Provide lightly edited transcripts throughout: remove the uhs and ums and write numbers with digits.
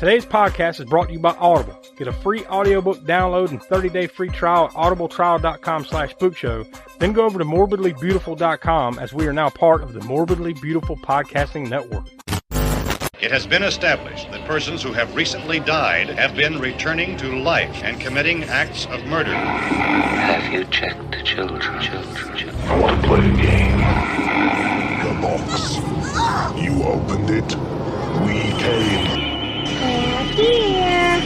Today's podcast is brought to you by Audible. Get a free audiobook download and 30-day free trial at audibletrial.com/spookshow. Then go over to morbidlybeautiful.com as we are now part of the Morbidly Beautiful Podcasting Network. It has been established that persons who have recently died have been returning to life and committing acts of murder. Have you checked the children? I want to play a game. The box. You opened it. We came. Here.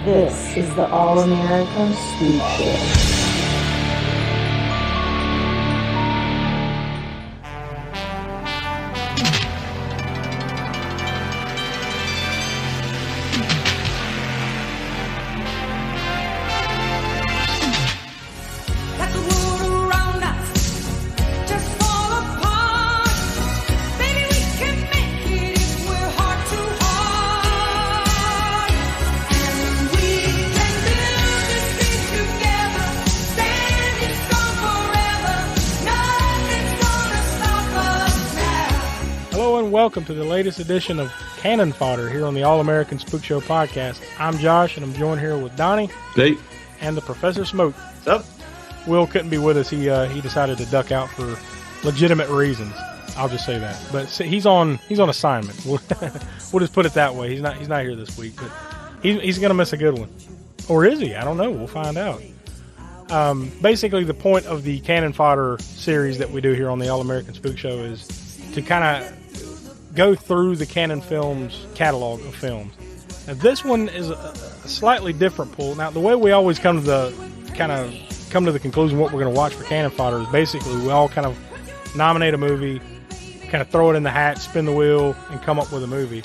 This is the All-American Spookshow. Welcome to the latest edition of Cannon Fodder here on the All-American Spookshow podcast. I'm Josh, and I'm joined here with Donnie. Hey. And the Professor Smoke. What's up? Will couldn't be with us. He decided to duck out for legitimate reasons. I'll just say that. But he's on assignment. We'll just put it that way. He's not here this week, but he's going to miss a good one. Or is he? I don't know. We'll find out. Basically, the point of the Cannon Fodder series that we do here on the All-American Spookshow is to kind of go through the Cannon Films catalog of films. Now, this one is a slightly different pull. Now, the way we always come to the conclusion what we're going to watch for Cannon Fodder is basically we all kind of nominate a movie, kind of throw it in the hat, spin the wheel, and come up with a movie.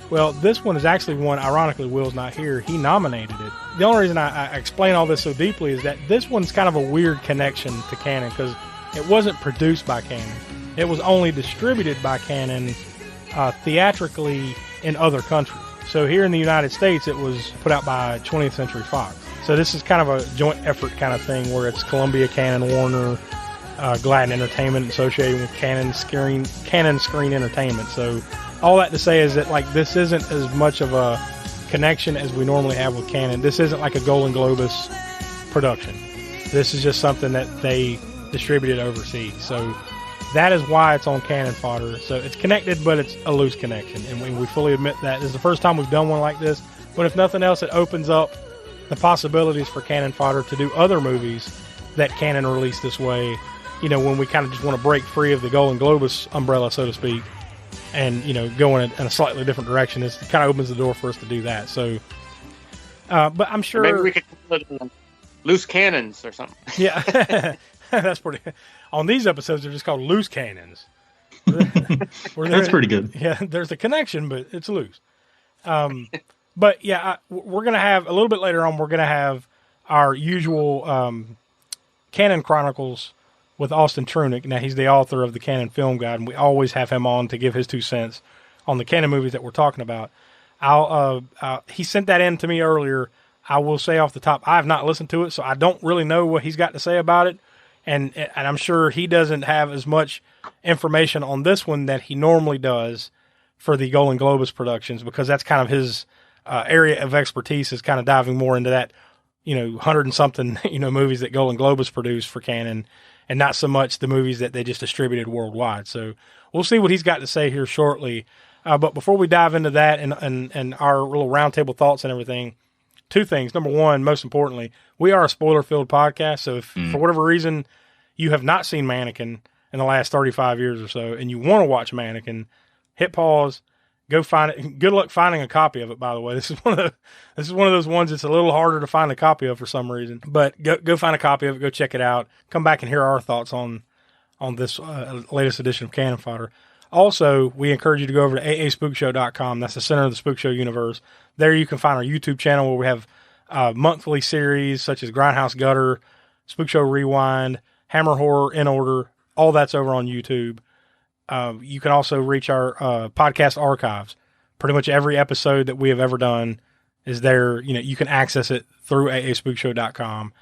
Well, this one is actually one, ironically, Will's not here. He nominated it. The only reason I explain all this so deeply is that this one's kind of a weird connection to Cannon because it wasn't produced by Cannon. It was only distributed by Cannon theatrically in other countries. So here in the United States, it was put out by 20th Century Fox. So this is kind of a joint effort kind of thing where it's Columbia, Cannon, Warner, Gladden Entertainment associated with Cannon Screen Entertainment. So all that to say is that like this isn't as much of a connection as we normally have with Cannon. This isn't like a Golan-Globus production. This is just something that they distributed overseas. So that is why it's on Cannon Fodder. So it's connected, but it's a loose connection. And we fully admit that. This is the first time we've done one like this. But if nothing else, it opens up the possibilities for Cannon Fodder to do other movies that Cannon released this way. You know, when we kind of just want to break free of the Golan-Globus umbrella, so to speak, and, you know, go in a slightly different direction. It kind of opens the door for us to do that. So, but I'm sure... Maybe we could put loose cannons or something. Yeah. That's pretty... On these episodes, they're just called loose cannons. That's pretty good. Yeah, there's a connection, but it's loose. But yeah, we're going to have, a little bit later on, we're going to have our usual Cannon Chronicles with Austin Trunick. Now, he's the author of the Cannon Film Guide, and we always have him on to give his 2 cents on the Cannon movies that we're talking about. He sent that in to me earlier. I will say off the top, I have not listened to it, so I don't really know what he's got to say about it. And I'm sure he doesn't have as much information on this one that he normally does for the Golan-Globus productions, because that's kind of his area of expertise, is kind of diving more into that, 100 and something, movies that Golan-Globus produced for Cannon, and not so much the movies that they just distributed worldwide. So we'll see what he's got to say here shortly. But before we dive into that and our little roundtable thoughts and everything, 2 things. Number one, most importantly, we are a spoiler-filled podcast, so if for whatever reason you have not seen Mannequin in the last 35 years or so, and you want to watch Mannequin, hit pause, go find it. Good luck finding a copy of it, by the way. This is one of those ones that's a little harder to find a copy of for some reason. But go find a copy of it, go check it out, come back and hear our thoughts on this latest edition of Cannon Fodder. Also, we encourage you to go over to aaspookshow.com. That's the center of the Spook Show universe. There you can find our YouTube channel where we have monthly series such as Grindhouse Gutter, Spook Show Rewind, Hammer Horror in Order. All that's over on YouTube. You can also reach our podcast archives. Pretty much every episode that we have ever done is there. You can access it through aaspookshow.com.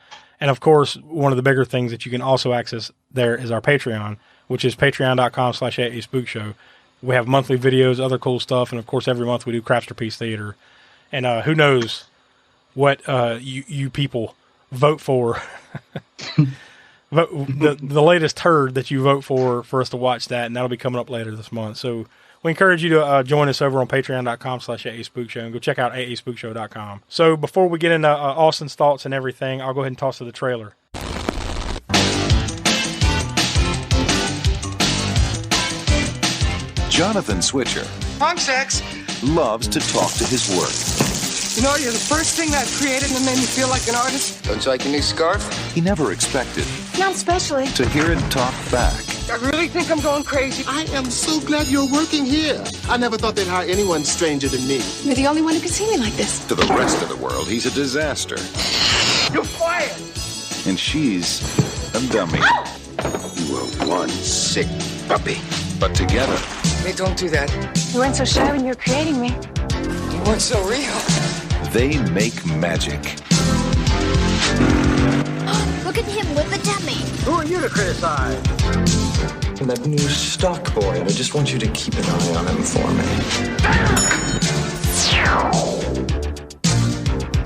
And of course, one of the bigger things that you can also access there is our Patreon, which is patreon.com/AASpookshow. We have monthly videos, other cool stuff, and of course every month we do Crapsterpiece Theater. And who knows what you people vote for. the latest turd that you vote for us to watch that, and that'll be coming up later this month. So we encourage you to join us over on patreon.com/AASpookshow and go check out AASpookshow.com. So before we get into Austin's thoughts and everything, I'll go ahead and toss to the trailer. Jonathan Switcher Sex. loves to talk to his work. You know, you're the first thing that I've created that made me feel like an artist. Don't you like your new scarf? He never expected Not especially. to hear it talk back. I really think I'm going crazy. I am so glad you're working here. I never thought they'd hire anyone stranger than me. You're the only one who can see me like this. To the rest of the world, he's a disaster. You're fired. And she's a dummy. You are one sick puppy. But together, Hey, don't do that. You weren't so shy when you were creating me. You weren't so real. they make magic. Look at him with the dummy. Who are you to criticize? That new stock boy, I just want you to keep an eye on him for me.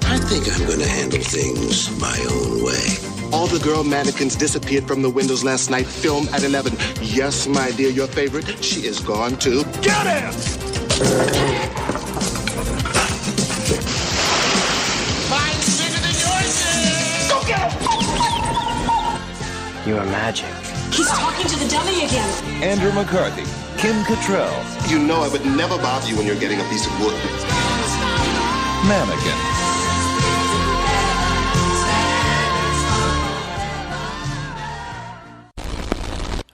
I think I'm gonna handle things my own way. All the girl mannequins disappeared from the windows last night. Film at 11. Yes, my dear, your favorite. She is gone too. Get him! Mine's bigger than yours is! Go get him! You are magic. He's talking to the dummy again. Andrew McCarthy, Kim Cattrall, You know I would never bother you when you're getting a piece of wood. Mannequin.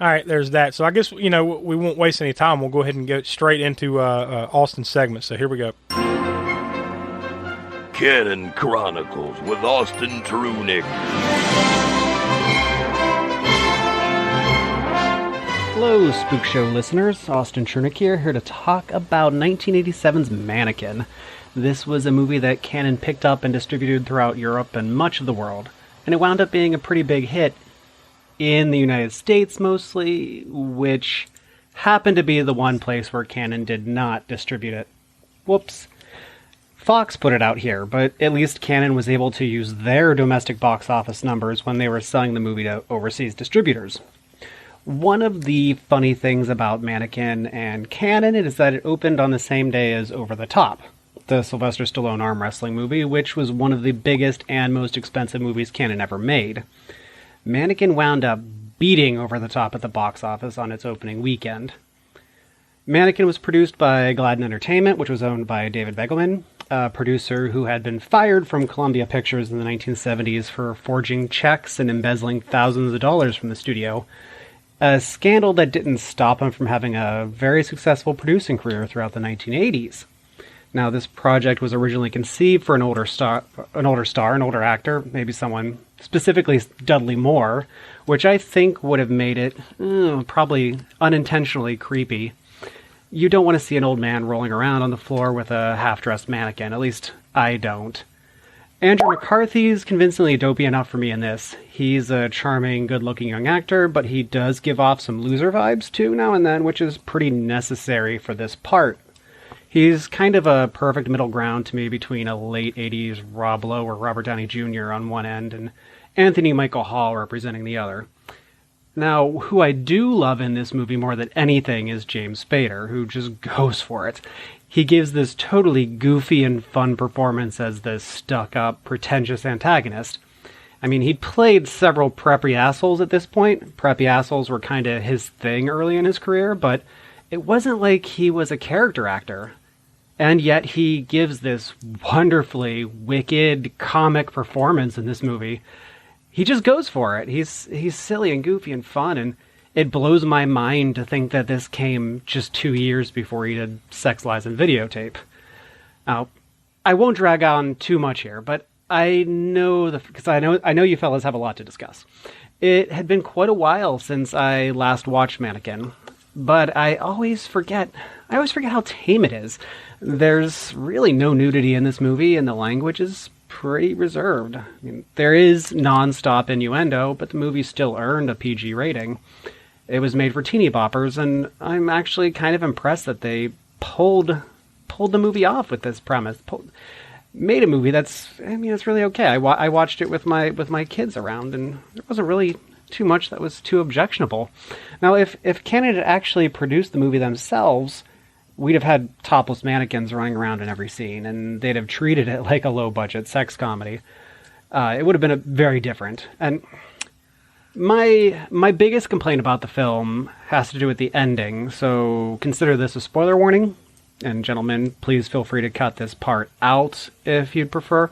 All right, there's that. So I guess, we won't waste any time. We'll go ahead and get straight into Austin's segment. So here we go. Cannon Chronicles with Austin Trunick. Hello, Spookshow listeners. Austin Trunick here to talk about 1987's Mannequin. This was a movie that Cannon picked up and distributed throughout Europe and much of the world, and it wound up being a pretty big hit in the United States mostly, which happened to be the one place where Cannon did not distribute it. Whoops. Fox put it out here, but at least Cannon was able to use their domestic box office numbers when they were selling the movie to overseas distributors. One of the funny things about Mannequin and Cannon is that it opened on the same day as Over the Top, the Sylvester Stallone arm wrestling movie, which was one of the biggest and most expensive movies Cannon ever made. Mannequin wound up beating Over the Top at the box office on its opening weekend. Mannequin was produced by Gladden Entertainment, which was owned by David Begelman, a producer who had been fired from Columbia Pictures in the 1970s for forging checks and embezzling thousands of dollars from the studio, a scandal that didn't stop him from having a very successful producing career throughout the 1980s. Now, this project was originally conceived for an older actor, maybe someone, specifically Dudley Moore, which I think would have made it probably unintentionally creepy. You don't want to see an old man rolling around on the floor with a half-dressed mannequin, at least I don't. Andrew McCarthy's convincingly dopey enough for me in this. He's a charming, good-looking young actor, but he does give off some loser vibes too now and then, which is pretty necessary for this part. He's kind of a perfect middle ground to me between a late 80s Rob Lowe or Robert Downey Jr. on one end and Anthony Michael Hall representing the other. Now, who I do love in this movie more than anything is James Spader, who just goes for it. He gives this totally goofy and fun performance as this stuck-up, pretentious antagonist. I mean, he'd played several preppy assholes at this point. Preppy assholes were kind of his thing early in his career, but it wasn't like he was a character actor. And yet he gives this wonderfully wicked comic performance in this movie. He just goes for it. He's silly and goofy and fun, and it blows my mind to think that this came just 2 years before he did Sex, Lies, and Videotape. Now, I won't drag on too much here, but I know you fellas have a lot to discuss. It had been quite a while since I last watched Mannequin, but I always forget how tame it is. There's really no nudity in this movie, and the language is pretty reserved. I mean, there is non-stop innuendo, but the movie still earned a PG rating. It was made for teeny boppers, and I'm actually kind of impressed that they pulled the movie off with this premise. Made a movie it's really okay. I watched it with my kids around, and there wasn't really too much that was too objectionable. Now, if Cannon had actually produced the movie themselves, we'd have had topless mannequins running around in every scene, and they'd have treated it like a low-budget sex comedy. It would have been very different. And my biggest complaint about the film has to do with the ending, so consider this a spoiler warning. And gentlemen, please feel free to cut this part out if you'd prefer.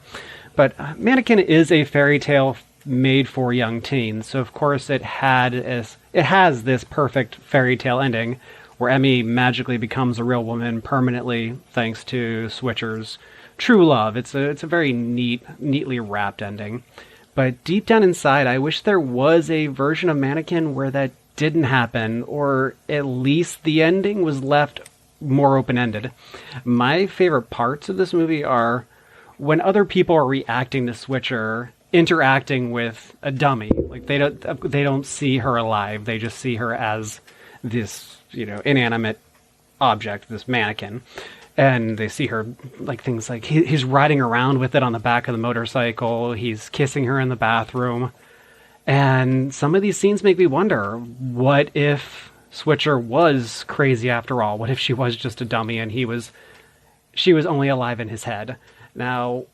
But Mannequin is a fairy tale made for young teens, so of course it has this perfect fairy tale ending where Emmy magically becomes a real woman permanently thanks to Switcher's true love. It's a very neatly wrapped ending. But deep down inside, I wish there was a version of Mannequin where that didn't happen, or at least the ending was left more open-ended. My favorite parts of this movie are when other people are reacting to Switcher interacting with a dummy. Like they don't see her alive. They just see her as this, inanimate object, this mannequin. And they see her like things like he's riding around with it on the back of the motorcycle. He's kissing her in the bathroom. And some of these scenes make me wonder, what if Switcher was crazy after all? What if she was just a dummy and she was only alive in his head? Now,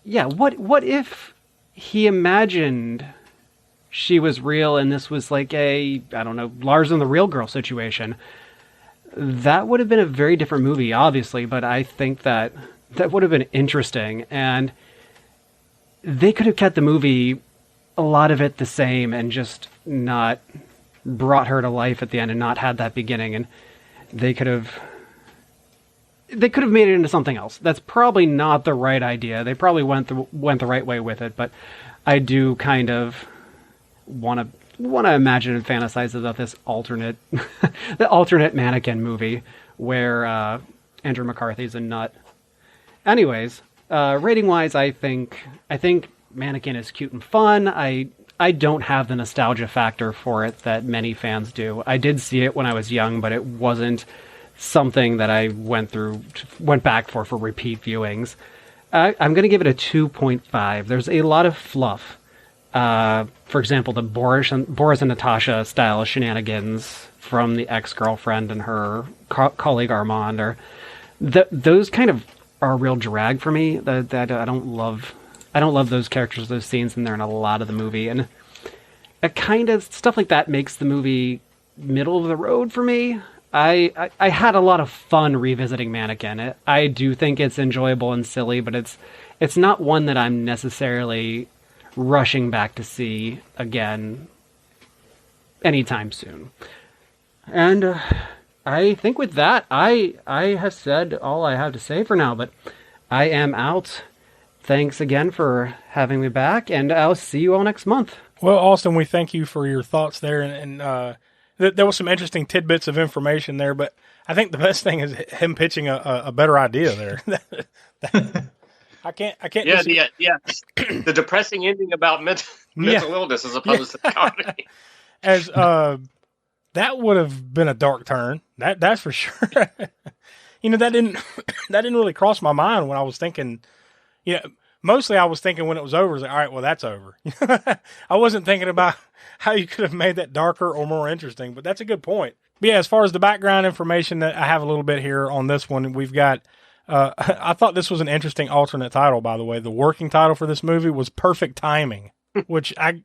yeah, what if he imagined she was real and this was like a, I don't know, Lars and the Real Girl situation? That would have been a very different movie, obviously, but I think that would have been interesting. And they could have kept the movie, a lot of it the same, and just not brought her to life at the end and not had that beginning. And they could have made it into something else. That's probably not the right idea. They probably went the right way with it, but I do kind of want to imagine and fantasize about this alternate Mannequin movie where Andrew McCarthy's a nut. Anyways, rating wise, I think Mannequin is cute and fun. I don't have the nostalgia factor for it that many fans do. I did see it when I was young, but it wasn't something that I went back for repeat viewings. I'm going to give it a 2.5. There's a lot of fluff. For example, the Boris and Natasha style shenanigans from the ex-girlfriend and her colleague Armand, or those kind of are a real drag for me. That I don't love those characters, those scenes, and they're in a lot of the movie. And a kind of stuff like that makes the movie middle of the road for me. I had a lot of fun revisiting Mannequin. I do think it's enjoyable and silly, but it's not one that I'm necessarily rushing back to see again anytime soon. And I think with that, I have said all I have to say for now, but I am out. Thanks again for having me back, and I'll see you all next month. Well, Austin, we thank you for your thoughts there, and there was some interesting tidbits of information there, but I think the best thing is him pitching a better idea there. I can't. Yeah. The depressing ending about mental illness as opposed to comedy. As that would have been a dark turn. That's for sure. That didn't really cross my mind when I was thinking. Mostly I was thinking when it was over, I was like, all right, well, that's over. I wasn't thinking about how you could have made that darker or more interesting, but that's a good point. But yeah, as far as the background information that I have a little bit here on this one, we've got. I thought this was an interesting alternate title, by the way. The working title for this movie was Perfect Timing, which I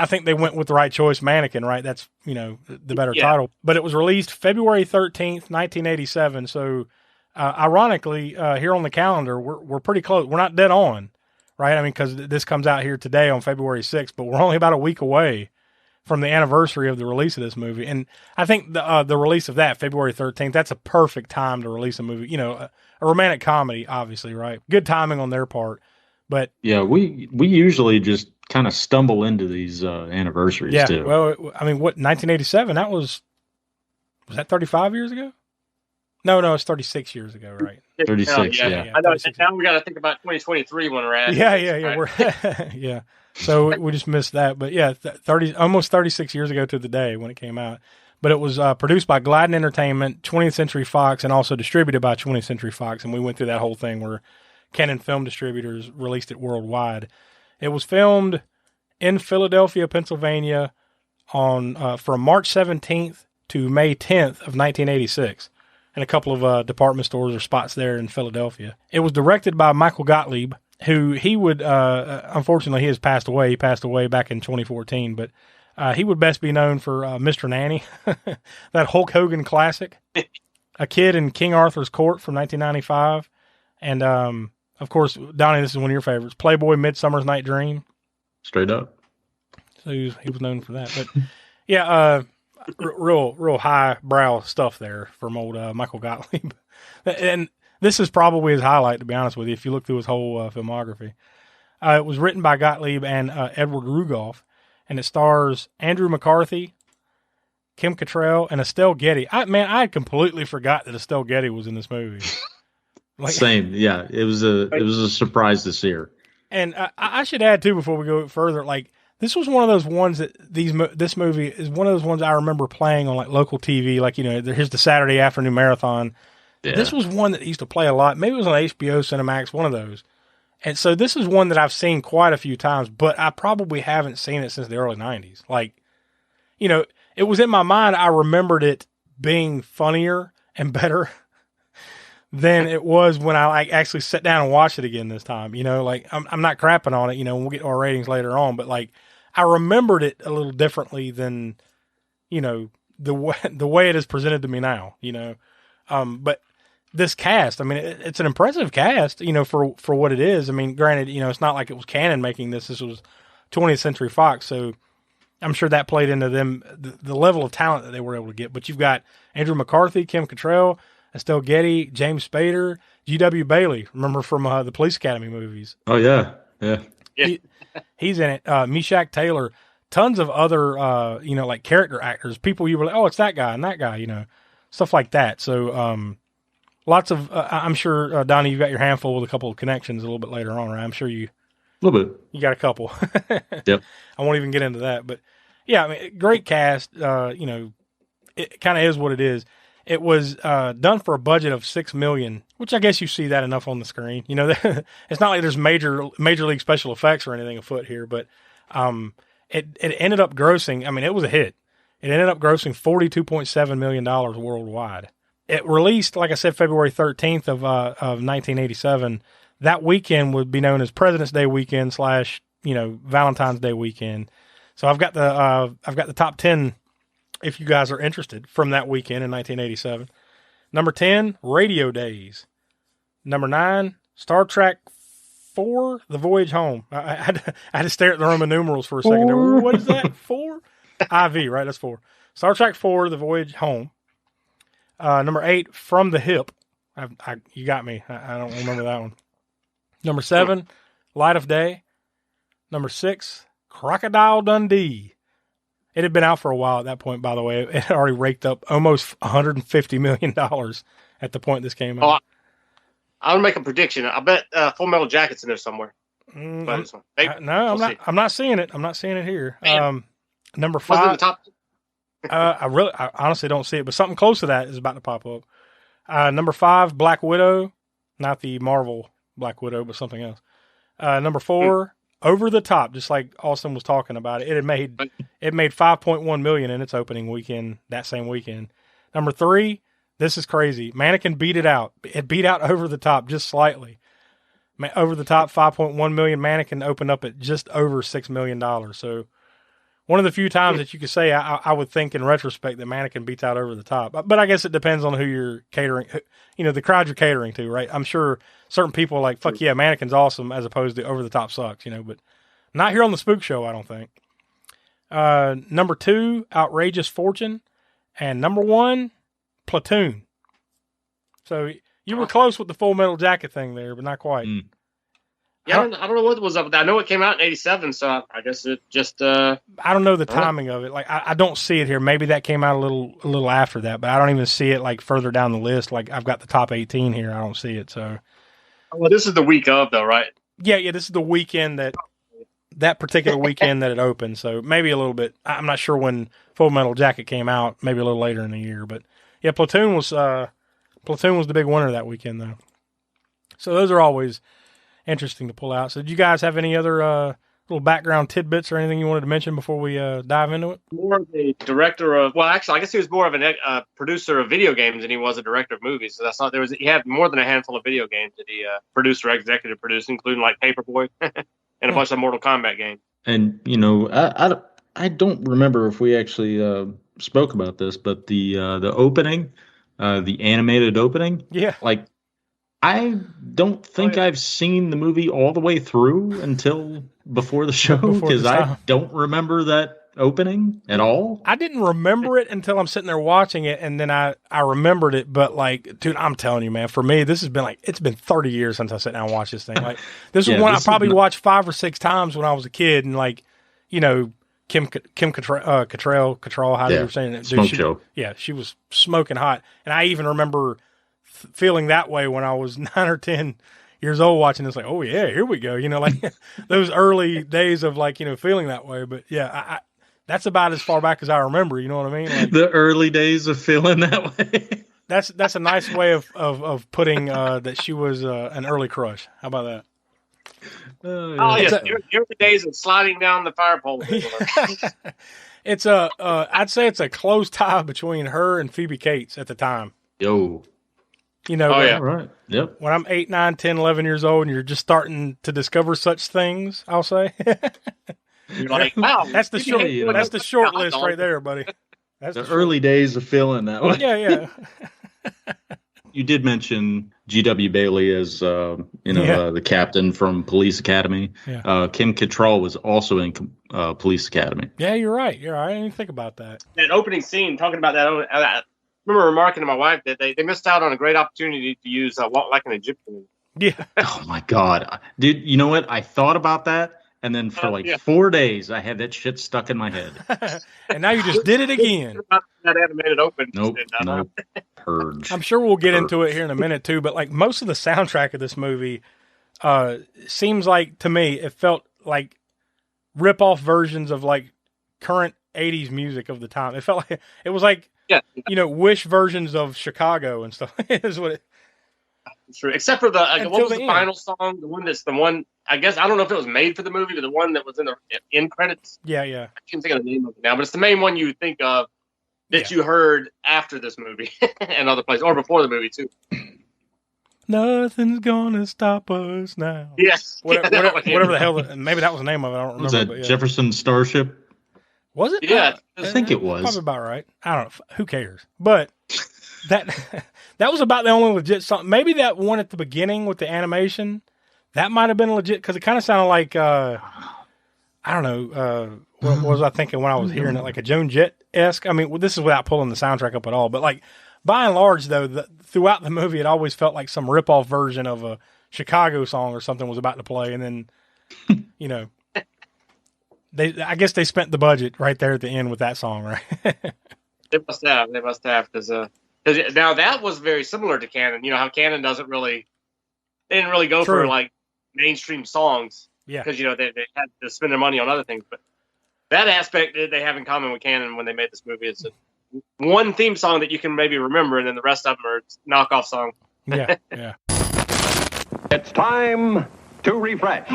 think they went with the right choice, Mannequin, right? That's, the better title. But it was released February 13th, 1987. So, ironically, here on the calendar, we're pretty close. We're not dead on, right? I mean, because this comes out here today on February 6th, but we're only about a week away from the anniversary of the release of this movie. And I think the release of that, February 13th, that's a perfect time to release a movie. A romantic comedy, obviously, right? Good timing on their part. But yeah, we usually just kind of stumble into these anniversaries too. Well, I mean, 1987, was that 35 years ago? No, it's 36 years ago, right? 36, yeah. I know. Now we got to think about 2023 when we're at. Yeah. Right? We're yeah. So we just missed that. But yeah, almost 36 years ago to the day when it came out. But it was produced by Gladden Entertainment, 20th Century Fox, and also distributed by 20th Century Fox. And we went through that whole thing where Cannon Film Distributors released it worldwide. It was filmed in Philadelphia, Pennsylvania on from March 17th to May 10th of 1986. And a couple of department stores or spots there in Philadelphia. It was directed by Michael Gottlieb, who he would, unfortunately, he has passed away. He passed away back in 2014, but he would best be known for Mr. Nanny, that Hulk Hogan classic, A Kid in King Arthur's Court from 1995, and of course, Donnie, this is one of your favorites, Playboy, Midsummer's Night Dream. Straight up. So he was known for that, but yeah, real highbrow stuff there from old Michael Gottlieb, and this is probably his highlight, to be honest with you. If you look through his whole filmography, it was written by Gottlieb and Edward Rugoff. And it stars Andrew McCarthy, Kim Cattrall, and Estelle Getty. I had completely forgot that Estelle Getty was in this movie. Same, yeah. It was a surprise to see her. And I should add too, before we go further, like this was one of those ones that this movie is one of those ones I remember playing on like local TV. Like here's the Saturday afternoon marathon. Yeah. This was one that used to play a lot. Maybe it was on HBO, Cinemax, one of those. And so this is one that I've seen quite a few times, but I probably haven't seen it since the early 90s. Like, it was in my mind. I remembered it being funnier and better than it was when I actually sat down and watched it again this time. I'm not crapping on it, we'll get to our ratings later on, but like I remembered it a little differently than, the way it is presented to me now, but this cast, I mean, it's an impressive cast, for what it is. I mean, granted, it's not like it was Cannon making this. This was 20th Century Fox, so I'm sure that played into them, the level of talent that they were able to get. But you've got Andrew McCarthy, Kim Cattrall, Estelle Getty, James Spader, G.W. Bailey, remember from the Police Academy movies. Oh, yeah. He's in it. Meshach Taylor, tons of other, like character actors, people you were like, oh, it's that guy and that guy, stuff like that. So, lots of, I'm sure, Donnie, you've got your handful with a couple of connections a little bit later on, right? I'm sure you. A little bit. You got a couple. Yep. I won't even get into that, but yeah, I mean, great cast. It kind of is what it is. It was done for a budget of $6 million, which I guess you see that enough on the screen. It's not like there's major league special effects or anything afoot here, but it ended up grossing. I mean, it was a hit. It ended up grossing $42.7 million worldwide. It released, like I said, February 13th of 1987. That weekend would be known as President's Day weekend / Valentine's Day weekend. So I've got the top 10 if you guys are interested from that weekend in 1987. Number 10, Radio Days. Number 9, Star Trek 4, The Voyage Home. I had to stare at the Roman numerals for a second there. What is that? 4? IV, right? That's 4. Star Trek 4, The Voyage Home. Number 8, From the Hip. You got me. I don't remember that one. Number 7, Light of Day. Number 6, Crocodile Dundee. It had been out for a while at that point, by the way. It had already raked up almost $150 million at the point this came out. I'll make a prediction. I bet Full Metal Jacket's in there somewhere. No, I'm not seeing it. I'm not seeing it here. Number 5. Was it the top? I honestly don't see it, but something close to that is about to pop up. Number 5, Black Widow, not the Marvel Black Widow, but something else. Number 4, Over the Top, just like Austin was talking about it. It made $5.1 million in its opening weekend that same weekend. Number 3, this is crazy. Mannequin beat it out. It beat out Over the Top just slightly. Over the Top, $5.1 million. Mannequin opened up at just over $6 million. So one of the few times that you could say I would think in retrospect that Mannequin beats out Over the Top. But I guess it depends on who you're catering, the crowd you're catering to, right? I'm sure certain people are like, fuck yeah, Mannequin's awesome, as opposed to Over the Top sucks, but not here on the Spook Show, I don't think. Number 2, Outrageous Fortune. And number 1, Platoon. So you were close with the Full Metal Jacket thing there, but not quite. Yeah, I don't know what was up with that. I know it came out in 87, so I guess it just... I don't know the timing of it. Like, I don't see it here. Maybe that came out a little after that, but I don't even see it, like, further down the list. Like, I've got the top 18 here. I don't see it, so... Well, this is the week of, though, right? Yeah, this is the weekend that that particular weekend that it opened. So maybe a little bit. I'm not sure when Full Metal Jacket came out. Maybe a little later in the year. But yeah, Platoon was the big winner that weekend, though. So those are always interesting to pull out. So did you guys have any other little background tidbits or anything you wanted to mention before we dive into it? More of a director of, well, actually, I guess he was more of a producer of video games than he was a director of movies. So that's not, he had more than a handful of video games that he produced or executive produced, including like Paperboy and a bunch of Mortal Kombat games. And, I don't remember if we actually spoke about this, but the opening, the animated opening. Yeah. Like, I don't think I've seen the movie all the way through until before the show, because I don't remember that opening at all. I didn't remember it until I'm sitting there watching it, and then I remembered it. But like, dude, I'm telling you, man, for me, this has been it's been 30 years since I sat down and watched this thing. Like, this is one I probably watched 5 or 6 times when I was a kid, and Kim Cattrall, how you were saying it, dude, Spookshow. Yeah, she was smoking hot, and I even remember feeling that way when I was 9 or 10 years old watching this. Like, oh yeah, here we go. Those early days of feeling that way. But yeah, I that's about as far back as I remember. You know what I mean? The early days of feeling that way. That's a nice way of putting that she was an early crush. How about that? Oh yes, you're the days of sliding down the fire pole. It's I'd say it's a close tie between her and Phoebe Cates at the time. Yo. Right. Yep. When I'm 8, 9, 10, 11 years old and you're just starting to discover such things, I'll say. You're like, wow. That's the short list right there, buddy. That's the early days of feeling that way. Yeah. You did mention G.W. Bailey as the captain from Police Academy. Yeah. Kim Cattrall was also in Police Academy. Yeah, you're right. I didn't even think about that. That opening scene, talking about that, I remember remarking to my wife that they missed out on a great opportunity to use Walk Like an Egyptian. Yeah. Oh my God, dude! You know what? I thought about that, and then for 4 days, I had that shit stuck in my head. And now you just did it again. That animated open. Nope. Purge. I'm sure we'll get into it here in a minute too. But most of the soundtrack of this movie seems like, to me, it felt like rip-off versions of current 80s music of the time. It felt like it was Wish versions of Chicago and stuff. Is what it. True. Except for what was the final song? The one I guess, I don't know if it was made for the movie, but the one that was in the end credits. Yeah. I can't think of the name of it now, but it's the main one you think of that you heard after this movie and other places, or before the movie too. Nothing's gonna stop us now. Yes. Whatever the hell. Maybe that was the name of it. I don't remember. Was that Jefferson Starship? Was it? Yeah. I think it was. Probably about right. I don't know. Who cares? But that was about the only legit song. Maybe that one at the beginning with the animation, that might have been legit, because it kind of sounded like, I don't know, what was I thinking when I was hearing it? Like a Joan Jett-esque? I mean, this is without pulling the soundtrack up at all. But by and large, though, throughout the movie, it always felt like some rip-off version of a Chicago song or something was about to play. And then, I guess they spent the budget right there at the end with that song, right? They must have, because now that was very similar to Cannon. You know how Cannon didn't really go True. for mainstream songs, because they had to spend their money on other things. But that aspect they have in common with Cannon when they made this movie. It's one theme song that you can maybe remember, and then the rest of them are knockoff songs. Yeah. It's time to refresh.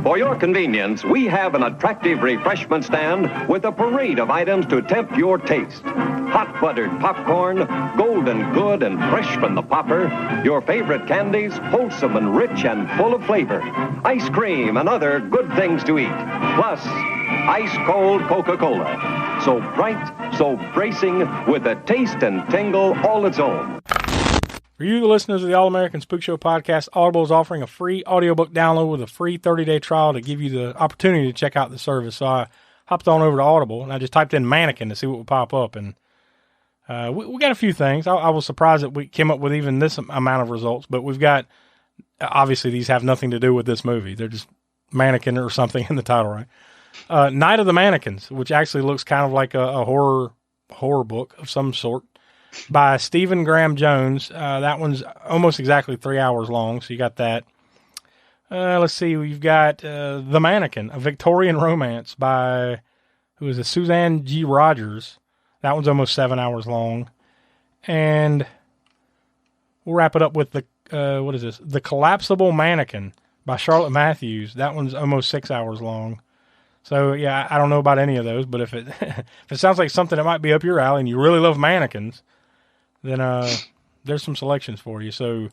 For your convenience, we have an attractive refreshment stand with a parade of items to tempt your taste. Hot buttered popcorn, golden good and fresh from the popper. Your favorite candies, wholesome and rich and full of flavor. Ice cream and other good things to eat. Plus, ice-cold Coca-Cola. So bright, so bracing, with a taste and tingle all its own. For you, the listeners of the All-American Spook Show podcast, Audible is offering a free audiobook download with a free 30-day trial to give you the opportunity to check out the service. So I hopped on over to Audible, and I just typed in Mannequin to see what would pop up. And we got a few things. I was surprised that we came up with even this amount of results. But we've got, obviously, these have nothing to do with this movie. They're just Mannequin or something in the title, right? Night of the Mannequins, which actually looks kind of like a horror book of some sort, by Stephen Graham Jones. That one's almost exactly 3 hours long, so you got that. Let's see. We've got The Mannequin, a Victorian romance by, who is it, Suzanne G. Rogers. That one's almost 7 hours long. And we'll wrap it up with what is this? The Collapsible Mannequin by Charlotte Matthews. That one's almost 6 hours long. So, yeah, I don't know about any of those, but if it if it sounds like something that might be up your alley and you really love mannequins, then there's some selections for you. So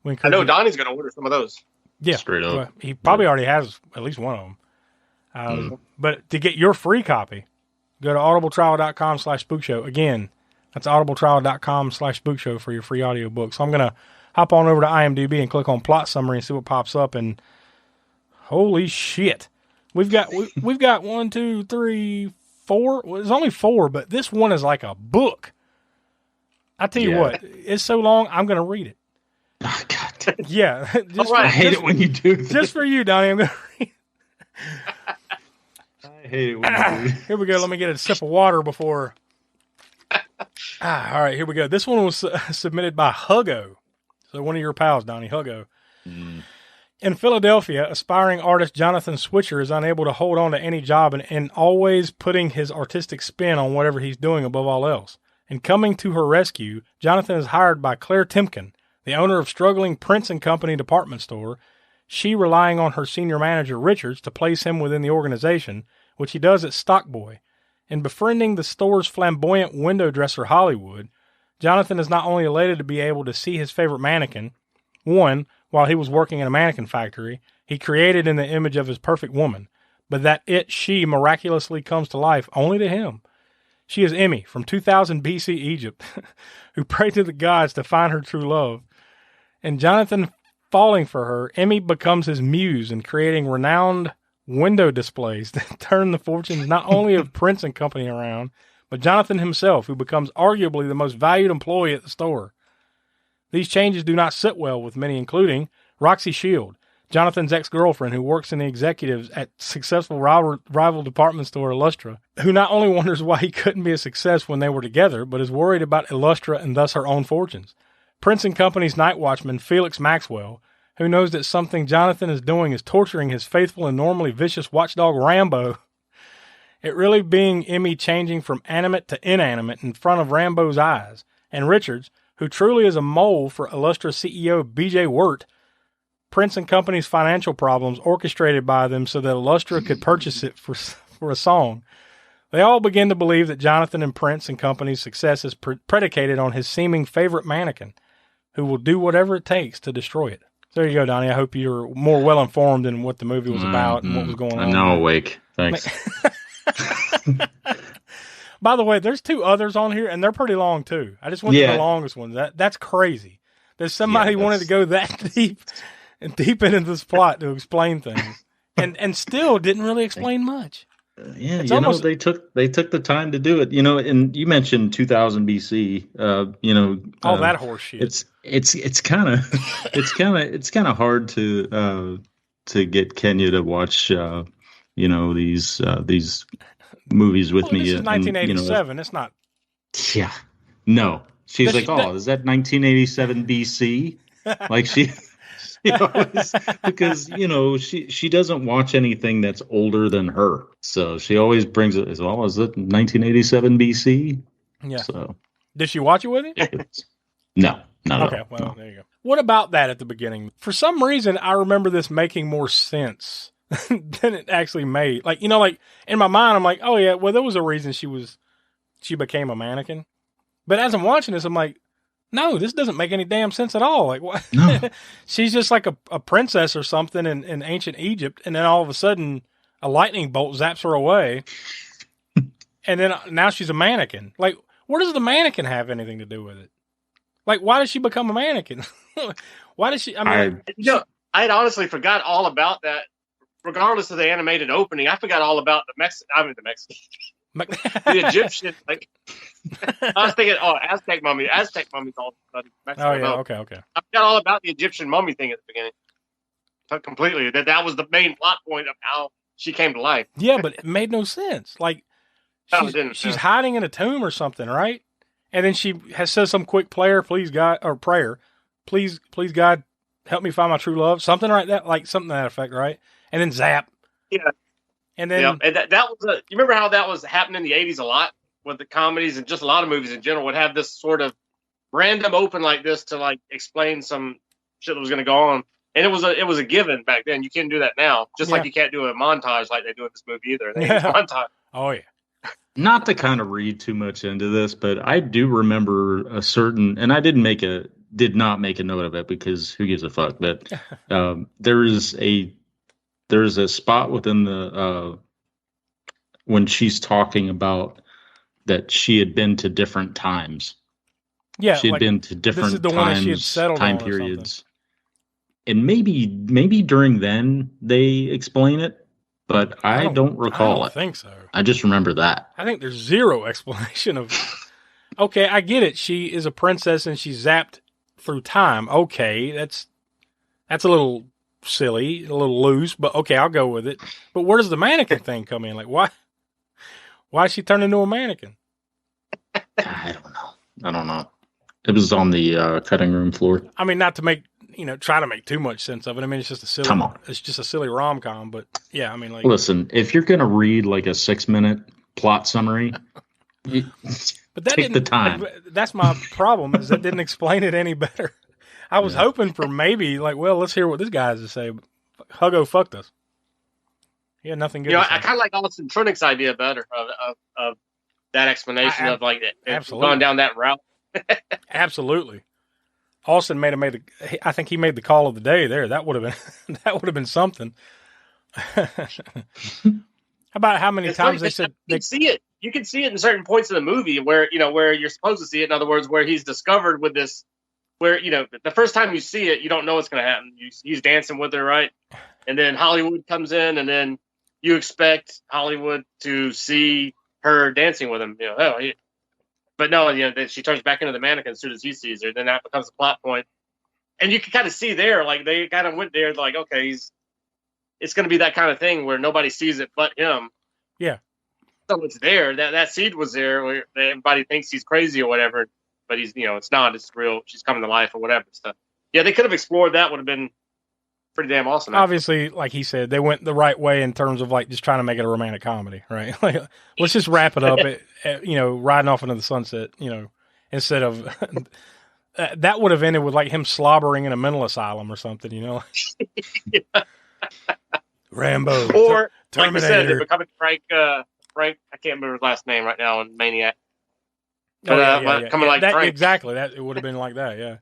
I know Donnie's going to order some of those. Yeah, straight up. Well, he probably already has at least one of them. But to get your free copy, go to audibletrial.com/spookshow. Again, that's audibletrial.com/spookshow for your free audiobook. So I'm going to hop on over to IMDb and click on plot summary and see what pops up. And holy shit, we've got 1, 2, 3, 4. Well, there's only 4, but this one is like a book. I tell you what, it's so long. I'm going to read it. Oh, God. Yeah. I hate it when you do this. Just for you, Donnie, I'm going to read it. I hate it when you do this. Here we go. Let me get a sip of water before. All right, here we go. This one was submitted by Huggo. So one of your pals, Donnie, Huggo. In Philadelphia, aspiring artist Jonathan Switcher is unable to hold on to any job and always putting his artistic spin on whatever he's doing above all else. And coming to her rescue, Jonathan is hired by Claire Timken, the owner of struggling Prince & Company department store, she relying on her senior manager, Richards, to place him within the organization, which he does at Stockboy. In befriending the store's flamboyant window dresser, Hollywood, Jonathan is not only elated to be able to see his favorite mannequin, one, while he was working in a mannequin factory, he created in the image of his perfect woman, but that she miraculously comes to life only to him. She is Emmy from 2000 BC Egypt, who prayed to the gods to find her true love. And Jonathan falling for her, Emmy becomes his muse in creating renowned window displays that turn the fortunes not only of Prince and Company around, but Jonathan himself, who becomes arguably the most valued employee at the store. These changes do not sit well with many, including Roxy Shield, Jonathan's ex-girlfriend who works in the executives at successful rival department store Illustra, who not only wonders why he couldn't be a success when they were together, but is worried about Illustra and thus her own fortunes. Prince & Company's night watchman, Felix Maxwell, who knows that something Jonathan is doing is torturing his faithful and normally vicious watchdog Rambo. It really being Emmy changing from animate to inanimate in front of Rambo's eyes. And Richards, who truly is a mole for Illustra CEO BJ Wirt, Prince & Company's financial problems orchestrated by them so that Illustra could purchase it for a song. They all begin to believe that Jonathan and Prince & Company's success is predicated on his seeming favorite mannequin, who will do whatever it takes to destroy it. So there you go, Donnie. I hope you're more well-informed in what the movie was about and what was going on. I'm now awake. Thanks. By the way, there's 2 others on here, and they're pretty long, too. I just went to the longest one. That's crazy. There's somebody wanted to go that deep into this plot to explain things, and still didn't really explain much. Yeah, almost, they took the time to do it. And you mentioned 2000 BC. All that horse shit. It's kind of hard to get Kenya to watch these movies with me. This is 1987. It's not. Yeah. No. She's like, is that 1987 BC? Like she. Because she doesn't watch anything that's older than her, so she always brings it as well. Is it 1987 BC? Yeah. So did she watch it with you? No, not okay. at all. Well, there you go. What about that at the beginning? For some reason, I remember this making more sense than it actually made. Like in my mind, I'm like, oh yeah, well there was a reason she became a mannequin. But as I'm watching this, I'm like, no, this doesn't make any damn sense at all. Like, what? No. She's just like a princess or something in ancient Egypt, and then all of a sudden, a lightning bolt zaps her away, and then now she's a mannequin. Like, where does the mannequin have anything to do with it? Like, why did she become a mannequin? Why did she? I I'd honestly forgot all about that. Regardless of the animated opening, I forgot all about the Mexican. The Egyptian, like I was thinking, Aztec mummies all of a sudden. Oh yeah, okay. I forgot all about the Egyptian mummy thing at the beginning. Completely. That was the main plot point of how she came to life. Yeah, but it made no sense. Like she's hiding in a tomb or something, right? And then she says some quick prayer, please God, help me find my true love, something like that, something to that effect, right? And then zap. Yeah. And then and that was you remember how that was happening in the 80s a lot with the comedies and just a lot of movies in general would have this sort of random open like this to like explain some shit that was going to go on. And it was a given back then. You can't do that now. Just like you can't do a montage like they do in this movie either. They use montage. Oh yeah. Not to kind of read too much into this, but I do remember a certain, and I did not make a note of it because who gives a fuck. But there's a spot within the when she's talking about that she had been to different times. Yeah, she had been to different time periods. And maybe during then they explain it, but I don't recall it. I think so. I just remember that. I think there's zero explanation of. Okay, I get it. She is a princess and she's zapped through time. Okay, that's a little silly, a little loose, but okay, I'll go with it. But where does the mannequin thing come in? Like, why is she turned into a mannequin? I don't know. It was on the cutting room floor. I mean, not to make try to make too much sense of it. I mean, it's just a silly rom-com, but yeah, I mean, like, listen, if you're gonna read like a 6-minute plot summary, but that take the time. That's my problem, is that didn't explain it any better. I was hoping for maybe like, well, let's hear what this guy has to say. Huggo fucked us. He had nothing good. I kind of like Austin Trunick's idea better of that explanation of like going down that route. Absolutely. Austin I think he made the call of the day there. That would have been something. How about how many times they said you can see it? You can see it in certain points of the movie where you're supposed to see it. In other words, where he's discovered with this, where the first time you see it, you don't know what's going to happen. He's dancing with her, right? And then Hollywood comes in, and then you expect Hollywood to see her dancing with him. But no, she turns back into the mannequin as soon as he sees her. Then that becomes a plot point. And you can kind of see there, like, they kind of went there, like, okay, it's going to be that kind of thing where nobody sees it but him. Yeah. So it's there. That seed was there where everybody thinks he's crazy or whatever. But he's, it's not. It's real. She's coming to life or whatever stuff. Yeah, they could have explored that. Would have been pretty damn awesome. Obviously, like he said, they went the right way in terms of like just trying to make it a romantic comedy, right? Like, let's just wrap it up at riding off into the sunset, instead of that would have ended with like him slobbering in a mental asylum or something, Yeah. Rambo or Terminator. Like you said, they're becoming Frank. I can't remember his last name right now in Maniac. But, coming like Frank. Exactly. That it would have been like that. Yeah.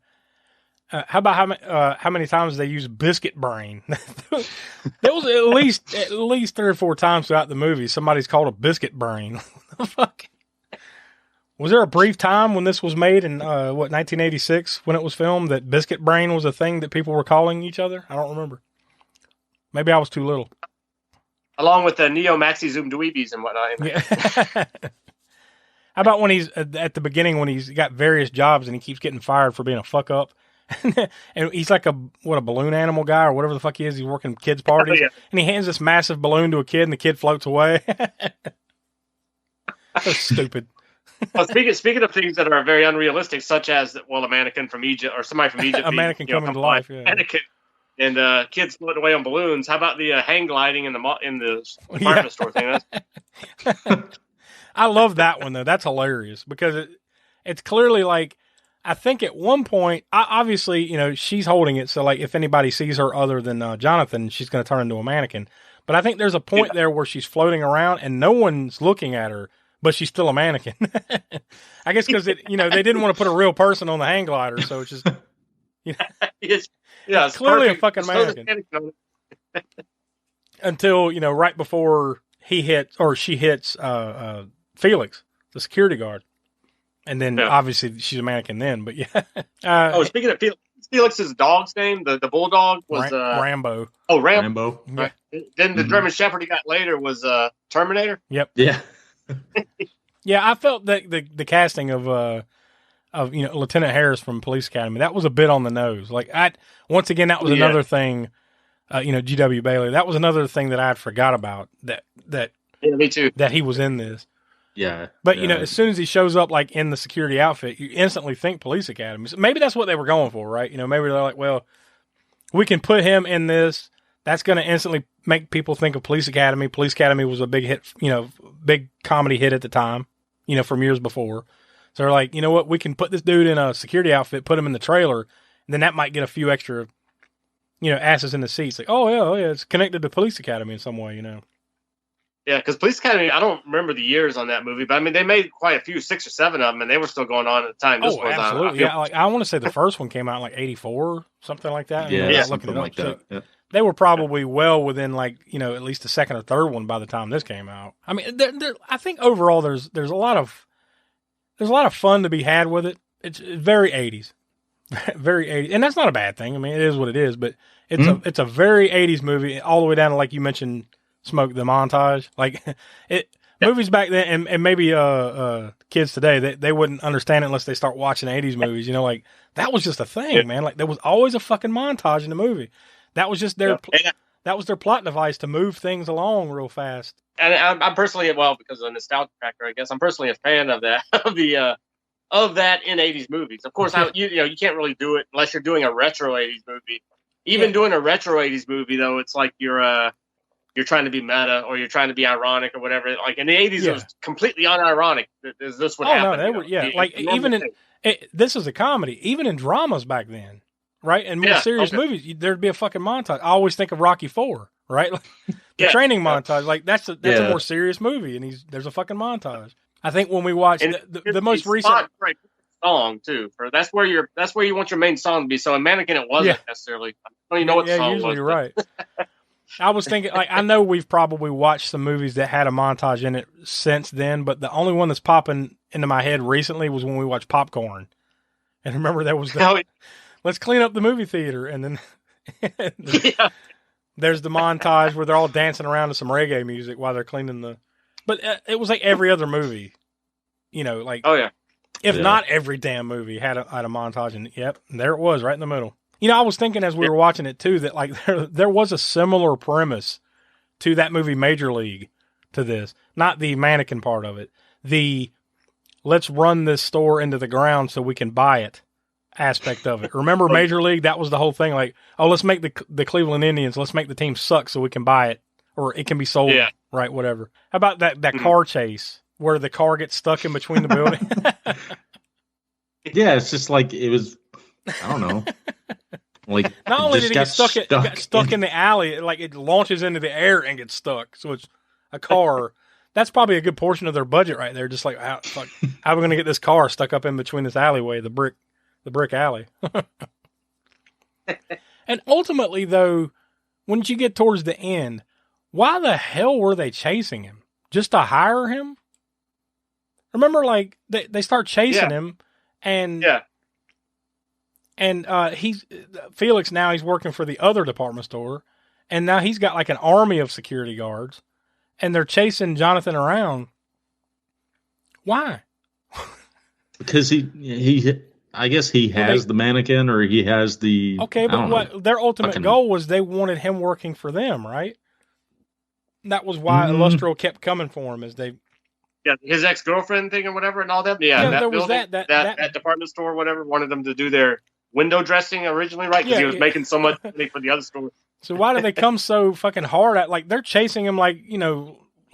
How about how many times they use biscuit brain? There was at least 3 or 4 times throughout the movie somebody's called a biscuit brain. Fuck. Was there a brief time when this was made in 1986 when it was filmed that biscuit brain was a thing that people were calling each other? I don't remember. Maybe I was too little. Along with the Neo Maxi Zoom Dweebies and whatnot. Yeah. How about when he's at the beginning when he's got various jobs and he keeps getting fired for being a fuck up? And he's like a balloon animal guy or whatever the fuck he is. He's working kids' parties. Oh, yeah. And he hands this massive balloon to a kid and the kid floats away. So stupid. Well, speaking of things that are very unrealistic, such as, a mannequin from Egypt or somebody from Egypt. A mannequin coming to life. Yeah. Mannequin. And kids floating away on balloons. How about the hang gliding in the department store thing? I love that one, though. That's hilarious because it's clearly like, I think at one point, obviously, she's holding it. So, like, if anybody sees her other than Jonathan, she's going to turn into a mannequin. But I think there's a point there where she's floating around and no one's looking at her, but she's still a mannequin. I guess because, they didn't want to put a real person on the hang glider. So it's just, it's clearly perfect. A fucking mannequin. Until, right before she hits Felix, the security guard. And then obviously she's a mannequin then, but yeah. Speaking of Felix's dog's name, the bulldog was Rambo. Oh, Rambo. Yeah. Then the German Shepherd he got later was Terminator. Yep. Yeah. Yeah, I felt that the casting of Lieutenant Harris from Police Academy, that was a bit on the nose. Like once again, that was another thing. G.W. Bailey. That was another thing that I had forgot about. That me too. That he was in this. Yeah. But, as soon as he shows up, like, in the security outfit, you instantly think Police Academy. So maybe that's what they were going for, right? Maybe they're like, well, we can put him in this. That's going to instantly make people think of Police Academy. Police Academy was a big hit, big comedy hit at the time, from years before. So they're like, you know what? We can put this dude in a security outfit, put him in the trailer, and then that might get a few extra, asses in the seats. Like, oh yeah, it's connected to Police Academy in some way, Yeah, because Police Academy, I don't remember the years on that movie, but I mean, they made quite a few, 6 or 7 of them, and they were still going on at the time. This was absolutely. I want to say the first one came out in like 84, something like that. Yeah, something like that. So they were probably well within at least the second or third one by the time this came out. I mean, I think overall there's a lot of fun to be had with it. It's very 80s, very 80s, and that's not a bad thing. I mean, it is what it is, but it's a very 80s movie, all the way down to, like you mentioned, Smoke, the montage. Movies back then, and maybe kids today, they wouldn't understand it unless they start watching 80s movies. That was just a thing, man. Like, there was always a fucking montage in the movie. That was just their that was their plot device to move things along real fast. And I'm personally, because of the nostalgia factor, I guess I'm personally a fan of that of that in 80s movies. Of course, you can't really do it unless you're doing a retro 80s movie. Even doing a retro 80s movie, though, it's like you're trying to be meta or you're trying to be ironic or whatever. Like in the 80s, it was completely unironic. Is this what happened? No, they were, this is a comedy. Even in dramas back then, right? And more serious movies, there'd be a fucking montage. I always think of Rocky IV, right? The training montage. Like that's a more serious movie, and there's a fucking montage. I think when we watched the most recent song too, that's where you want your main song to be. So in Mannequin, it wasn't necessarily. I don't even know what the song was. You're right. I was thinking, I know we've probably watched some movies that had a montage in it since then, but the only one that's popping into my head recently was when we watched Popcorn. And remember, there was let's clean up the movie theater, and then there's the montage where they're all dancing around to some reggae music while they're cleaning the. But it was like every other movie, if not every damn movie had a montage, and there it was, right in the middle. I was thinking as we were watching it too that like there was a similar premise to that movie Major League to this, not the mannequin part of it. The let's run this store into the ground so we can buy it aspect of it. Remember Major League? That was the whole thing. Like, oh, let's make the Cleveland Indians, let's make the team suck so we can buy it or it can be sold. Yeah. Right. Whatever. How about that car chase where the car gets stuck in between the building? Yeah. It's just like, it was, I don't know. Like, not only did it get stuck in the alley, like it launches into the air and gets stuck. So it's a car. That's probably a good portion of their budget right there. Just like, how are we going to get this car stuck up in between this alleyway, the brick alley? And ultimately, though, when you get towards the end, why the hell were they chasing him? Just to hire him? Remember, like they start chasing him, and he's Felix. Now he's working for the other department store, and now he's got like an army of security guards, and they're chasing Jonathan around. Why? Because he I guess he has the mannequin, or he has the. Okay, but what their ultimate goal was, they wanted him working for them, right? That was why Illustro kept coming for him, as they. Yeah, his ex-girlfriend thing or whatever, and all that. Yeah, that there building, was that department store, or whatever, wanted them to do their window dressing originally, right? Because he was making so much money for the other store. So why do they come so fucking hard at? Like, they're chasing him, like,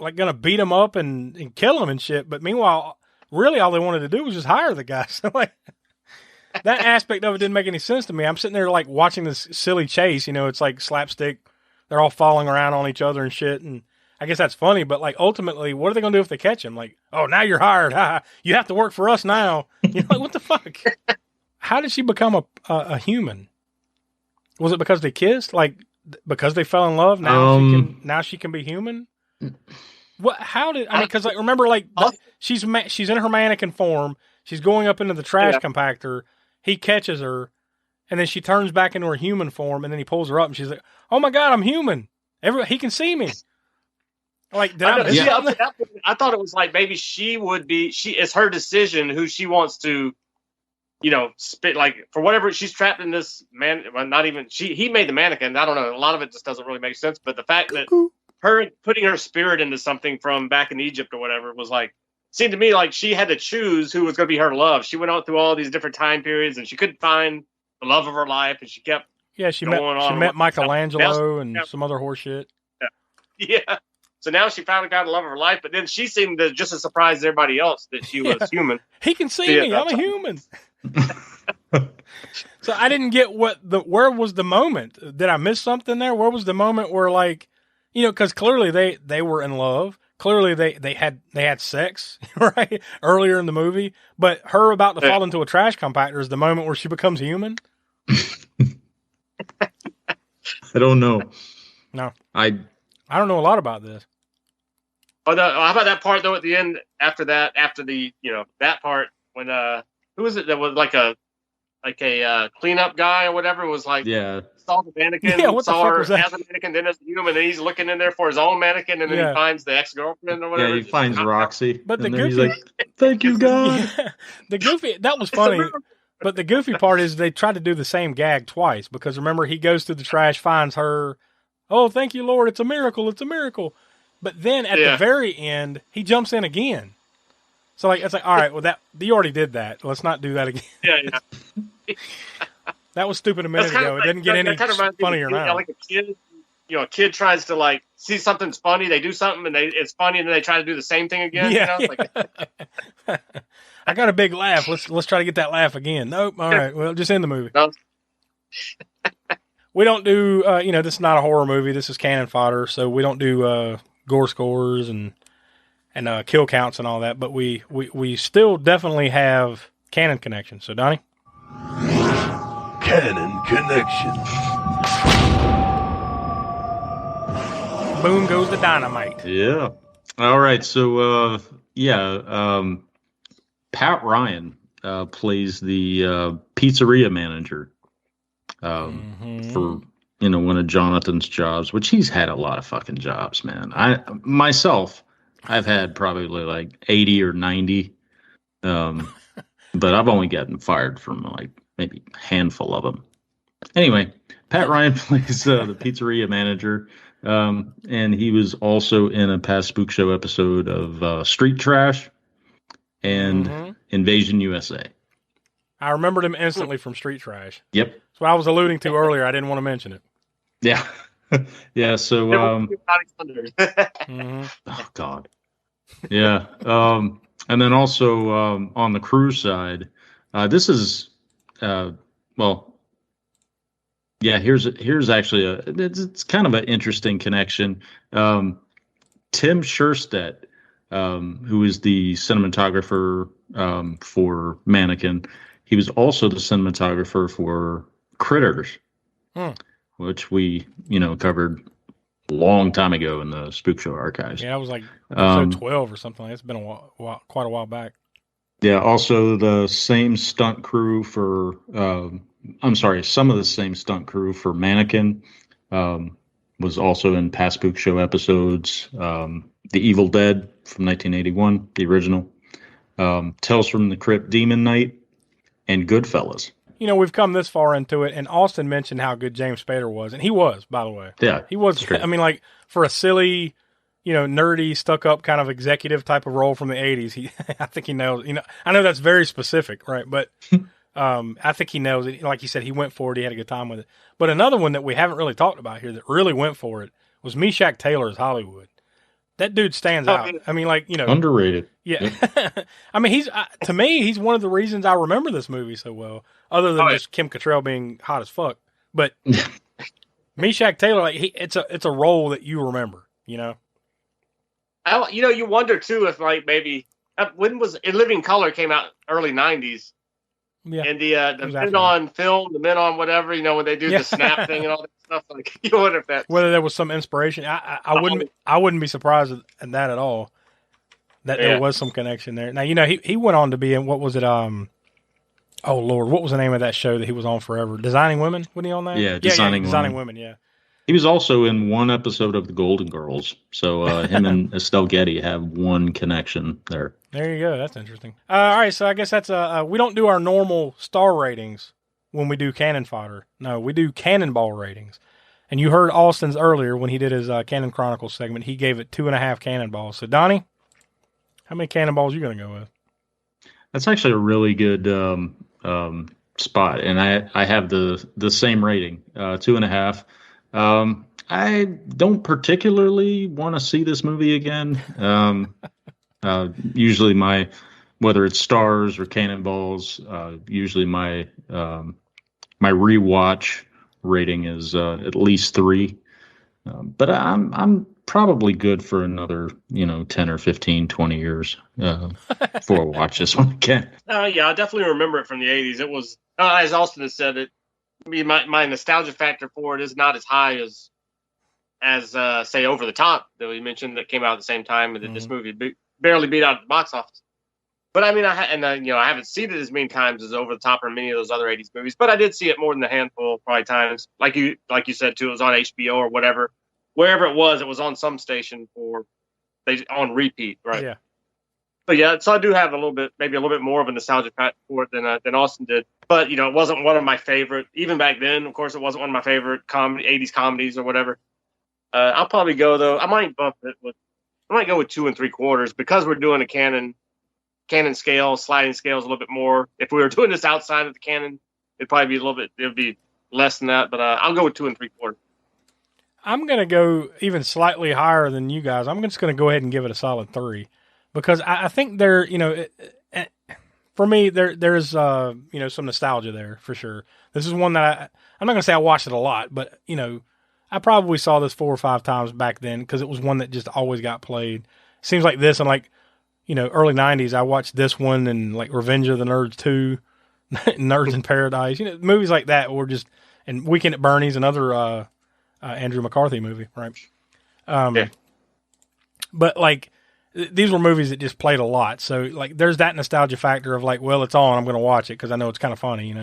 like gonna beat him up and kill him and shit. But meanwhile, really, all they wanted to do was just hire the guy. So like, that aspect of it didn't make any sense to me. I'm sitting there like watching this silly chase. It's like slapstick. They're all falling around on each other and shit, and I guess that's funny, but like ultimately, what are they going to do if they catch him? Like, oh, now you're hired. You have to work for us now. Like, what the fuck? How did she become a human? Was it because they kissed? Like, because they fell in love? Now she can be human. What? How did? I mean, because like remember, like she's in her mannequin form. She's going up into the trash compactor. He catches her, and then she turns back into her human form, and then he pulls her up, and she's like, "Oh my God, I'm human. He can see me." Like, I thought it was like maybe it's her decision who she wants to, spit, like, for whatever, she's trapped in this man. Well, not even he made the mannequin. I don't know. A lot of it just doesn't really make sense. But the fact that her putting her spirit into something from back in Egypt or whatever was like, seemed to me like she had to choose who was going to be her love. She went out through all these different time periods and she couldn't find the love of her life, and she kept Yeah, she going on. met Michelangelo now, and some other horse shit. Yeah. So now she finally got the love of her life, but then she seemed to just as surprised as everybody else that she was human. He can see me. I'm a human. So I didn't get where was the moment? Did I miss something there? Where was the moment where, like, because clearly they were in love. Clearly they had sex, right? Earlier in the movie. But her about to fall into a trash compactor is the moment where she becomes human. I don't know. No. I don't know a lot about this. Oh, how about that part though? At the end, after that part when who was it that was like a cleanup guy or whatever was like saw the mannequin, saw her as a mannequin, then as a human, and he's looking in there for his own mannequin, and then he finds the ex-girlfriend or whatever. Yeah, he finds Roxy. But the goofy, he's like, thank you, God. The goofy, that was funny. But the goofy part is they tried to do the same gag twice, because remember, he goes through the trash, finds her. Oh, thank you, Lord. It's a miracle. It's a miracle. But then at the very end, he jumps in again. So like it's like, all right, well you already did that. Let's not do that again. Yeah. That was stupid a minute ago. It didn't get any funnier now. Like a kid, a kid tries to like see something's funny, they do something and it's funny, and then they try to do the same thing again. Yeah. Like, I got a big laugh. Let's try to get that laugh again. Nope. All right. Well, just end the movie. No. We don't do. This is not a horror movie. This is Cannon Fodder, so we don't do gore scores and kill counts and all that. But we still definitely have canon connection. So Donnie, Canon connection. Boom goes the dynamite. Yeah. All right. So Pat Ryan plays the pizzeria manager for one of Jonathan's jobs, which he's had a lot of fucking jobs, man. I've had probably like 80 or 90, but I've only gotten fired from like maybe a handful of them. Anyway, Pat Ryan plays the pizzeria manager, and he was also in a past Spook Show episode of Street Trash and Invasion USA. I remembered him instantly from Street Trash. Yep. That's what I was alluding to earlier. I didn't want to mention it. Yeah. Yeah. So, oh God. Yeah. And then also, on the crew side, this is, here's actually it's kind of an interesting connection. Tim Scherstedt, who is the cinematographer, for Mannequin, he was also the cinematographer for Critters, which we, covered a long time ago in the Spook Show archives. Yeah, it was like episode 12 or something. It's been quite a while back. Yeah, also the same stunt crew for, some of the same stunt crew for Mannequin was also in past Spook Show episodes. The Evil Dead from 1981, the original. Tales from the Crypt, Demon Knight, and Goodfellas. We've come this far into it, and Austin mentioned how good James Spader was, and he was, by the way. Yeah, he was. I mean, like, for a silly, nerdy, stuck-up kind of executive type of role from the 80s, I think he knows. I know that's very specific, right? But I think he knows it. Like you said, he went for it. He had a good time with it. But another one that we haven't really talked about here that really went for it was Meshack Taylor's Hollywood. That dude stands out. I mean, like, underrated. Yeah. Yep. I mean, to me, he's one of the reasons I remember this movie so well, other than just Kim Cattrall being hot as fuck. But Meshack Taylor, like, it's a role that you remember, You wonder too if like maybe when was In Living Color came out early 90s. Yeah. And the men on film, the men on whatever, when they do the snap thing and all that stuff, like, you wonder if that whether there was some inspiration. I wouldn't be surprised at that at all. That there was some connection there. Now, he went on to be in, what was it? Oh Lord, what was the name of that show that he was on forever? Designing Women? Wasn't he on that? Yeah, Designing Women. Yeah. He was also in one episode of The Golden Girls. So him and Estelle Getty have one connection there. There you go. That's interesting. All right, so I guess that's we don't do our normal star ratings when we do Cannon Fodder. No, we do Cannonball ratings. And you heard Austin's earlier when he did his Cannon Chronicles segment. He gave it 2.5 cannonballs. So Donnie, how many cannonballs are you going to go with? That's actually a really good spot, and I have the same rating, 2.5. I don't particularly want to see this movie again. Usually whether it's stars or cannonballs, usually my rewatch rating is at least 3. But I'm probably good for another 10 or 15, 20 years before I watch this one again. Yeah, I definitely remember it from the 80s. It was, as Austin has said, my nostalgia factor for it is not as high as say Over the Top that we mentioned that came out at the same time, and that this movie barely beat out at the box office. But I mean, I haven't seen it as many times as Over the Top or many of those other 80s movies, but I did see it more than a handful probably times. Like you said too, it was on HBO or whatever, wherever it was on some station on repeat, right? Yeah. But yeah, so I do have maybe a little bit more of a nostalgia factor for it than Austin did. But it wasn't one of my favorite, even back then. Of course, it wasn't one of my favorite 80s comedies or whatever. I'll probably go though. I might go with 2 3/4 because we're doing a Cannon scale, sliding scales a little bit more. If we were doing this outside of the Cannon, it'd be less than that. But I'll go with 2 3/4. I'm going to go even slightly higher than you guys. I'm just going to go ahead and give it a solid 3 because I think there, for me, there's some nostalgia there for sure. This is one that I'm not going to say I watched it a lot, but I probably saw this 4 or 5 times back then because it was one that just always got played. Seems like this and early 90s, I watched this one and like Revenge of the Nerds 2, Nerds in Paradise, movies like that were just, and Weekend at Bernie's, another Andrew McCarthy movie, right? Yeah. But these were movies that just played a lot. So there's that nostalgia factor of it's on, I'm going to watch it because I know it's kind of funny,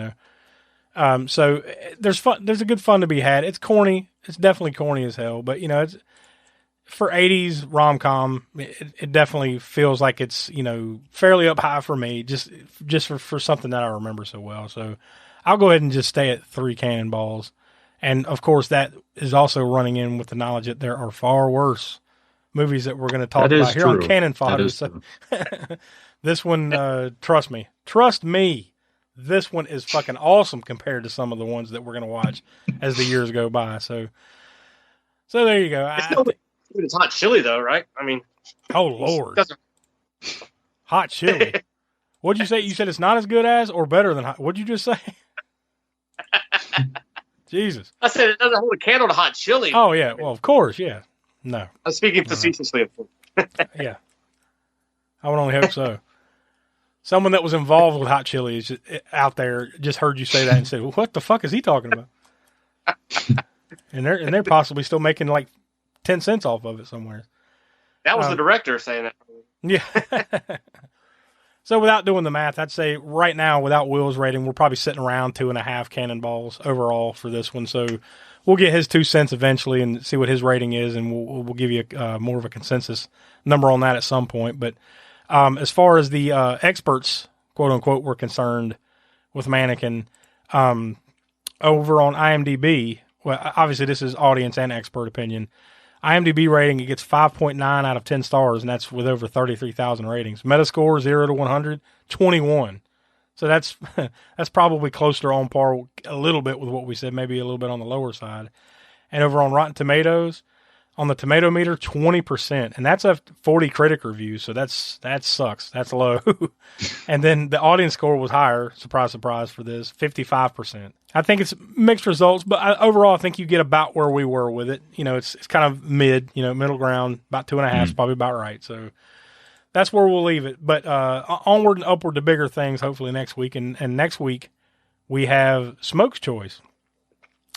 So there's fun. There's a good fun to be had. It's corny. It's definitely corny as hell, but it's for 80s rom-com. It definitely feels like it's, fairly up high for me just for something that I remember so well. So I'll go ahead and just stay at 3 cannonballs. And of course that is also running in with the knowledge that there are far worse movies that we're going to talk about here on Cannon Fodder. So this one, trust me, this one is fucking awesome compared to some of the ones that we're going to watch as the years go by. So there you go. It's hot chili though, right? I mean, oh Lord, hot chili. What'd you say? You said it's not as good as or better than hot. What'd you just say? Jesus. I said it doesn't hold a candle to hot chili. Oh yeah. Well, of course. Yeah. No. I'm speaking facetiously, of course. Yeah. I would only hope so. Someone that was involved with hot chili is just out there just heard you say that and said, well, what the fuck is he talking about? and they're possibly still making 10 cents off of it somewhere. That was the director saying that. Yeah. So without doing the math, I'd say right now, without Will's rating, we're probably sitting around 2.5 cannonballs overall for this one. So we'll get his 2 cents eventually and see what his rating is, and we'll give you more of a consensus number on that at some point. But as far as the experts, quote unquote, were concerned with Mannequin, over on IMDb, well, obviously this is audience and expert opinion. IMDb rating, it gets 5.9 out of 10 stars, and that's with over 33,000 ratings. Metascore 0 to 100, 21. So that's probably closer on par a little bit with what we said, maybe a little bit on the lower side. And over on Rotten Tomatoes, on the tomato meter, 20%, and that's a 40 critic review, so that sucks. That's low. And then the audience score was higher, surprise, surprise for this, 55%. I think it's mixed results, but overall, I think you get about where we were with it. It's kind of middle ground, about 2.5 is probably about right. So that's where we'll leave it. But onward and upward to bigger things, hopefully next week. And next week, we have Smoke's choice.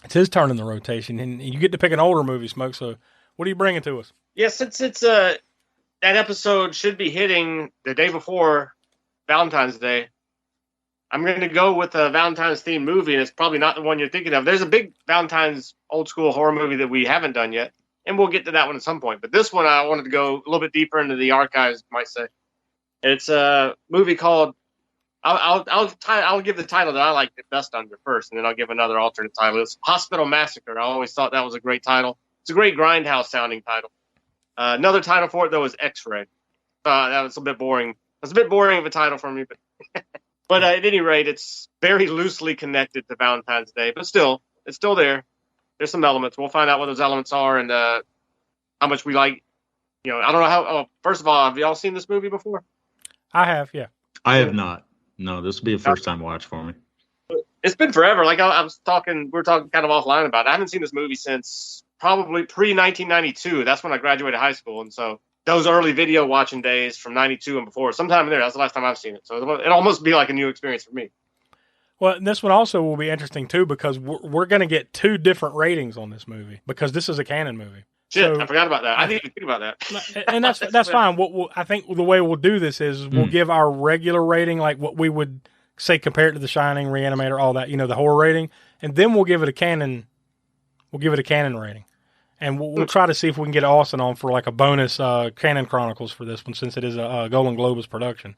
It's his turn in the rotation, and you get to pick an older movie, Smoke. So what are you bringing to us? Yeah, since it's that episode should be hitting the day before Valentine's Day, I'm going to go with a Valentine's themed movie, and it's probably not the one you're thinking of. There's a big Valentine's old school horror movie that we haven't done yet, and we'll get to that one at some point. But this one, I wanted to go a little bit deeper into the archives, might say. It's a movie called. I'll give the title that I like the best under first, and then I'll give another alternate title. It's Hospital Massacre. I always thought that was a great title. It's a great grindhouse sounding title. Another title for it though is X-Ray. That was a bit boring. It's a bit boring of a title for me, but But at any rate, it's very loosely connected to Valentine's Day. But still, it's still there. There's some elements. We'll find out what those elements are and how much we like. You know, I don't know how. Oh, first of all, have y'all seen this movie before? I have, yeah. I have not. No, this will be a first time watch for me. It's been forever. Like I was talking, we were talking kind of offline about it. I haven't seen this movie since probably pre-1992. That's when I graduated high school. And so those early video watching days from 92 and before, sometime in there, that's the last time I've seen it. So it'll almost be like a new experience for me. Well, this one also will be interesting, too, because we're going to get 2 different ratings on this movie because this is a Cannon movie. Shit, So, I forgot about that. I didn't even think about that. And that's fine. I think the way we'll do this is we'll give our regular rating, like what we would say compared to The Shining, Reanimator, all that, the horror rating, and then we'll give it a Cannon. We'll give it a Cannon rating, and we'll try to see if we can get Austin on for like a bonus Cannon Chronicles for this one, since it is a Golan-Globus production.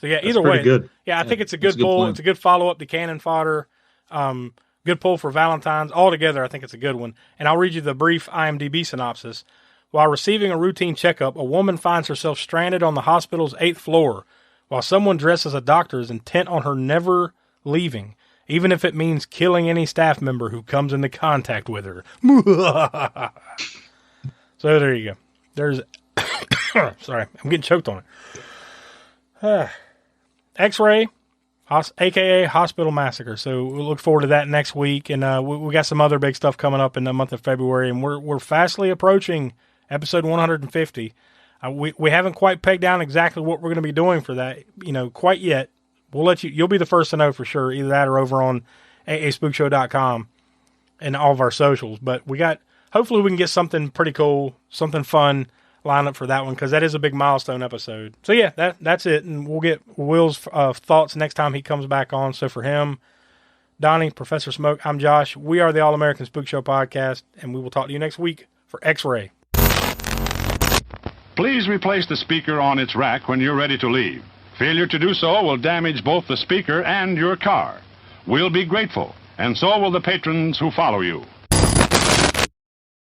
So yeah, either way, good. Yeah, I think it's a good pull. It's a good follow up to Cannon Fodder. Good pull for Valentine's. Altogether, I think it's a good one. And I'll read you the brief IMDb synopsis. While receiving a routine checkup, a woman finds herself stranded on the hospital's 8th floor, while someone dressed as a doctor is intent on her never leaving, even if it means killing any staff member who comes into contact with her. So there you go. There's... Sorry, I'm getting choked on it. X-Ray, a.k.a. Hospital Massacre. So we'll look forward to that next week. And we got some other big stuff coming up in the month of February. And we're fastly approaching episode 150. We haven't quite pegged down exactly what we're going to be doing for that, quite yet. We'll let you'll be the first to know for sure, either that or over on aaspookshow.com and all of our socials. But hopefully we can get something pretty cool, something fun lined up for that one, because that is a big milestone episode. So yeah, that's it. And we'll get Will's thoughts next time he comes back on. So for him, Donnie, Professor Smoke, I'm Josh. We are the All American Spook Show podcast, and we will talk to you next week for X-Ray. Please replace the speaker on its rack when you're ready to leave. Failure to do so will damage both the speaker and your car. We'll be grateful, and so will the patrons who follow you.